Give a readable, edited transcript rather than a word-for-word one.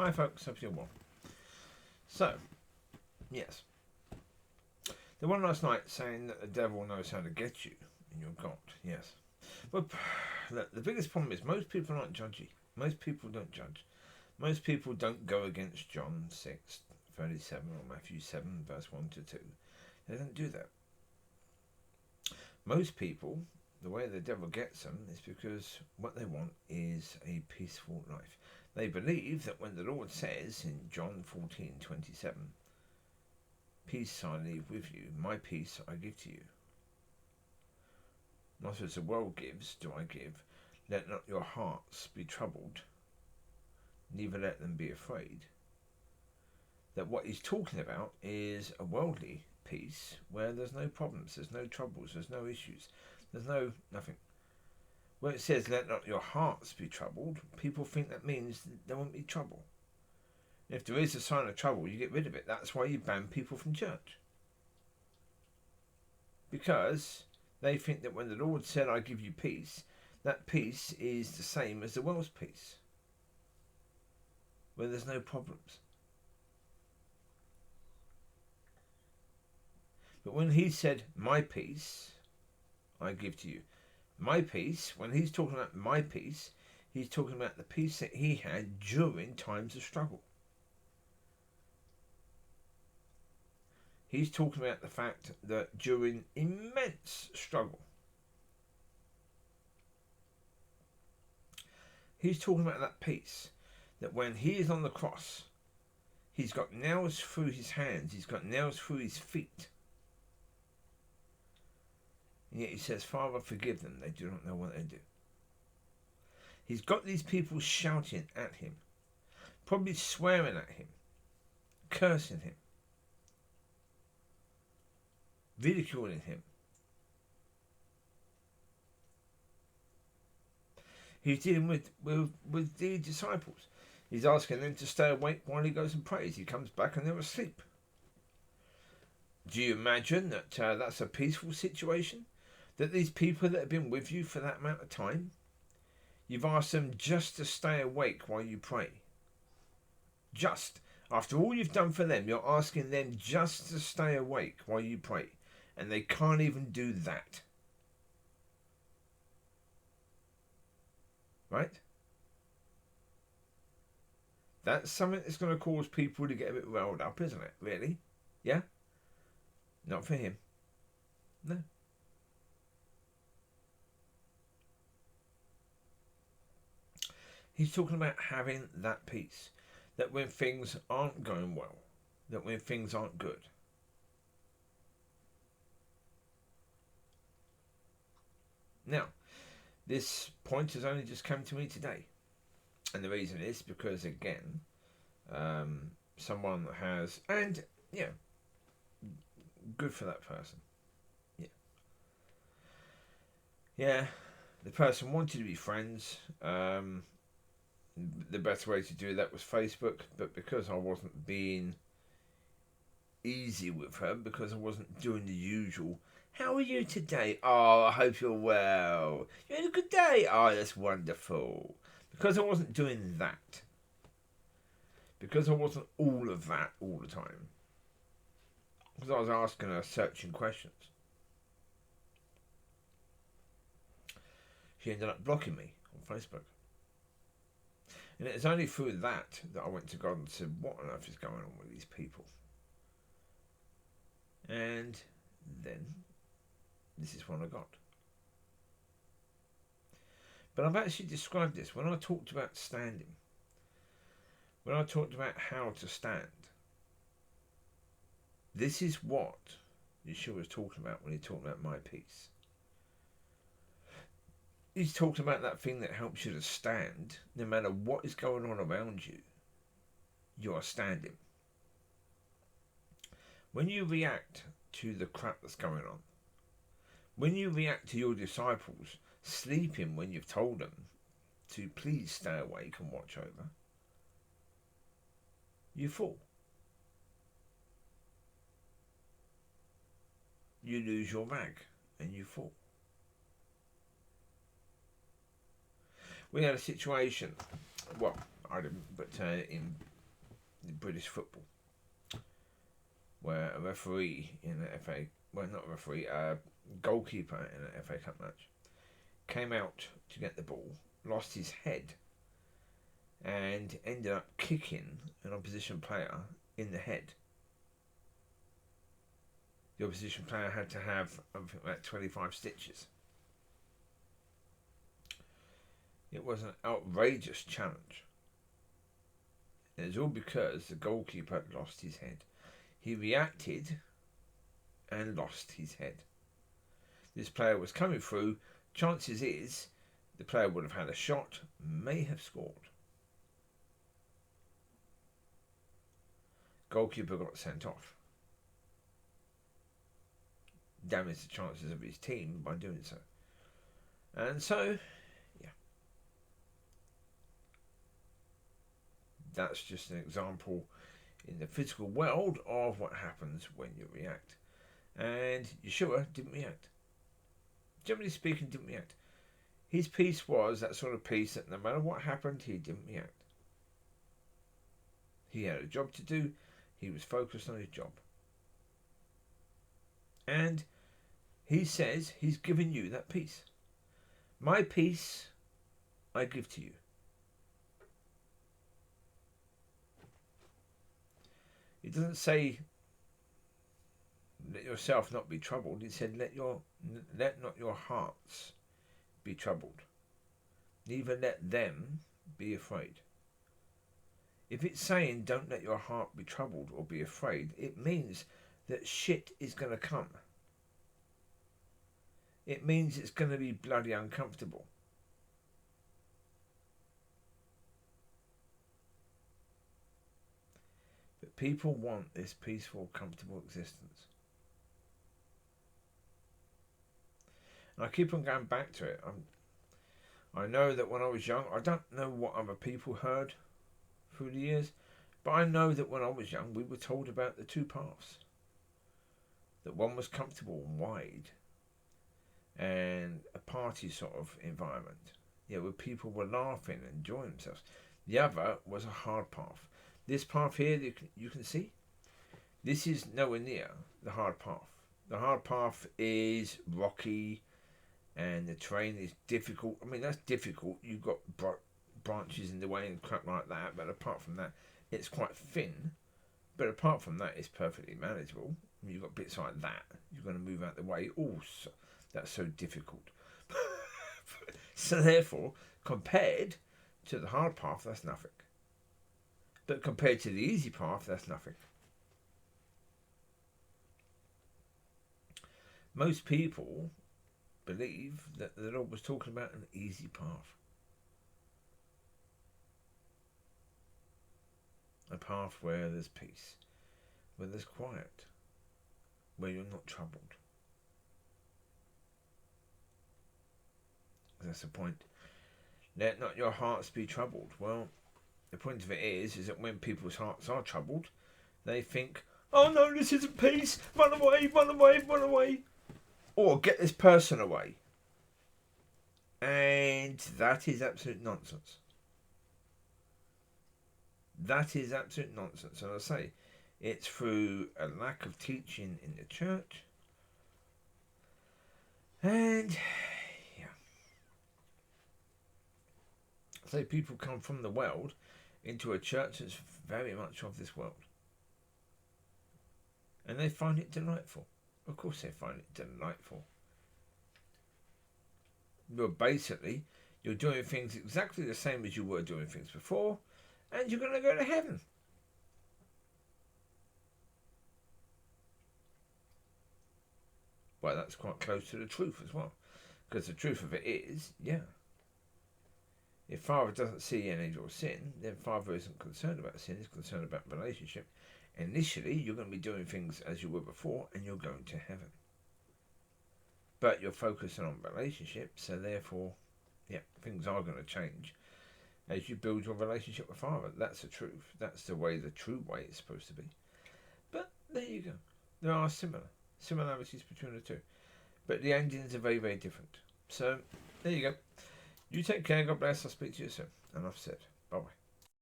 Hi folks, hope you're well. So, yes. The one last night saying that the devil knows how to get you, and you're God, yes. But look, the biggest problem is most people aren't judgy. Most people don't judge. Most people don't go against John 6:37 or Matthew 7, verse 1 to 2. They don't do that. Most people, the way the devil gets them is because what they want is a peaceful life. They believe that when the Lord says in John 14:27, peace I leave with you, my peace I give to you. Not as the world gives, do I give. Let not your hearts be troubled, neither let them be afraid. That what he's talking about is a worldly peace where there's no problems, there's no troubles, there's no issues, there's nothing. Where it says let not your hearts be troubled, people think that means there won't be trouble. If there is a sign of trouble, you get rid of it. That's why you ban people from church. Because they think that when the Lord said, I give you peace, that peace is the same as the world's peace, where there's no problems. But when he said, my peace I give to you, my peace, when he's talking about my peace, he's talking about the peace that he had during times of struggle. He's talking about the fact that during immense struggle, he's talking about that peace, that when he is on the cross, he's got nails through his hands, he's got nails through his feet. And yet he says, Father, forgive them, they do not know what they do. He's got these people shouting at him, probably swearing at him, cursing him, ridiculing him. He's dealing with the disciples. He's asking them to stay awake while he goes and prays. He comes back and they're asleep. Do you imagine that that's a peaceful situation? That these people that have been with you for that amount of time, you've asked them just to stay awake while you pray. Just. After all you've done for them, you're asking them just to stay awake while you pray. And they can't even do that. Right? That's something that's going to cause people to get a bit riled up, isn't it? Really? Yeah? Not for him. No. He's talking about having that peace. That when things aren't going well, that when things aren't good. Now, this point has only just come to me today. And the reason is because, again, someone has, and yeah, good for that person. Yeah. Yeah, the person wanted to be friends. The best way to do that was Facebook, but because I wasn't being easy with her, because I wasn't doing the usual, how are you today? Oh, I hope you're well. You had a good day? Oh, that's wonderful. Because I wasn't doing that. Because I wasn't all of that all the time. Because I was asking her searching questions. She ended up blocking me on Facebook. And it was only through that I went to God and said, what on earth is going on with these people? And then this is what I got. But I've actually described this when I talked about standing. When I talked about how to stand. This is what Yeshua was talking about when he talked about my peace. He's talking about that thing that helps you to stand no matter what is going on around you. You are standing. When you react to the crap that's going on, when you react to your disciples sleeping when you've told them to please stay awake and watch over, you fall. You lose your rag and you fall. We had a situation, well, I didn't, but in British football, where a referee in the FA, well, not a referee, a goalkeeper in an FA Cup match, came out to get the ball, lost his head, and ended up kicking an opposition player in the head. The opposition player had to have, I think, about 25 stitches. It was an outrageous challenge. And it was all because the goalkeeper had lost his head. He reacted and lost his head. This player was coming through. Chances is the player would have had a shot, may have scored. Goalkeeper got sent off. Damaged the chances of his team by doing so. And so, yeah. That's just an example in the physical world of what happens when you react. And Yeshua didn't react. Generally speaking, didn't react. His peace was that sort of peace that no matter what happened, he didn't react. He had a job to do. He was focused on his job. And he says he's given you that peace. My peace I give to you. It doesn't say let yourself not be troubled. It said let not your hearts be troubled. Neither let them be afraid. If it's saying don't let your heart be troubled or be afraid, it means that shit is going to come. It means it's going to be bloody uncomfortable. But people want this peaceful, comfortable existence. And I keep on going back to it. I know that when I was young, I don't know what other people heard through the years, but I know that when I was young, we were told about the two paths. That one was comfortable and wide, and a party sort of environment, where people were laughing and enjoying themselves. The other was a hard path. This path here, you can see, this is nowhere near the hard path. The hard path is rocky, and the terrain is difficult. I mean, that's difficult. You've got branches in the way and crap like that, but apart from that, it's quite thin. But apart from that, it's perfectly manageable. I mean, you've got bits like that. You're going to move out the way. Also, that's so difficult. So therefore, compared to the hard path, that's nothing. But compared to the easy path, that's nothing. Most people believe that the Lord was talking about an easy path. A path where there's peace, where there's quiet, where you're not troubled. That's the point. Let not your hearts be troubled. Well, the point of it is that when people's hearts are troubled, they think, oh no, this isn't peace, run away, run away, run away. Or get this person away. And that is absolute nonsense. That is absolute nonsense. And I say, it's through a lack of teaching in the church. And, yeah. So people come from the world into a church that's very much of this world. And they find it delightful. Of course they find it delightful. You're doing things exactly the same as you were doing things before, and you're going to go to heaven. Well, that's quite close to the truth as well. Because the truth of it is, if Father doesn't see any of your sin, then Father isn't concerned about sin, he's concerned about relationship. Initially, you're going to be doing things as you were before, and you're going to heaven. But you're focusing on relationship, so therefore, things are going to change as you build your relationship with Father. That's the truth. That's the true way it's supposed to be. But there you go. There are similarities between the two. But the endings are very, very different. So, there you go. You take care. God bless. I'll speak to you soon. Enough said. Bye-bye.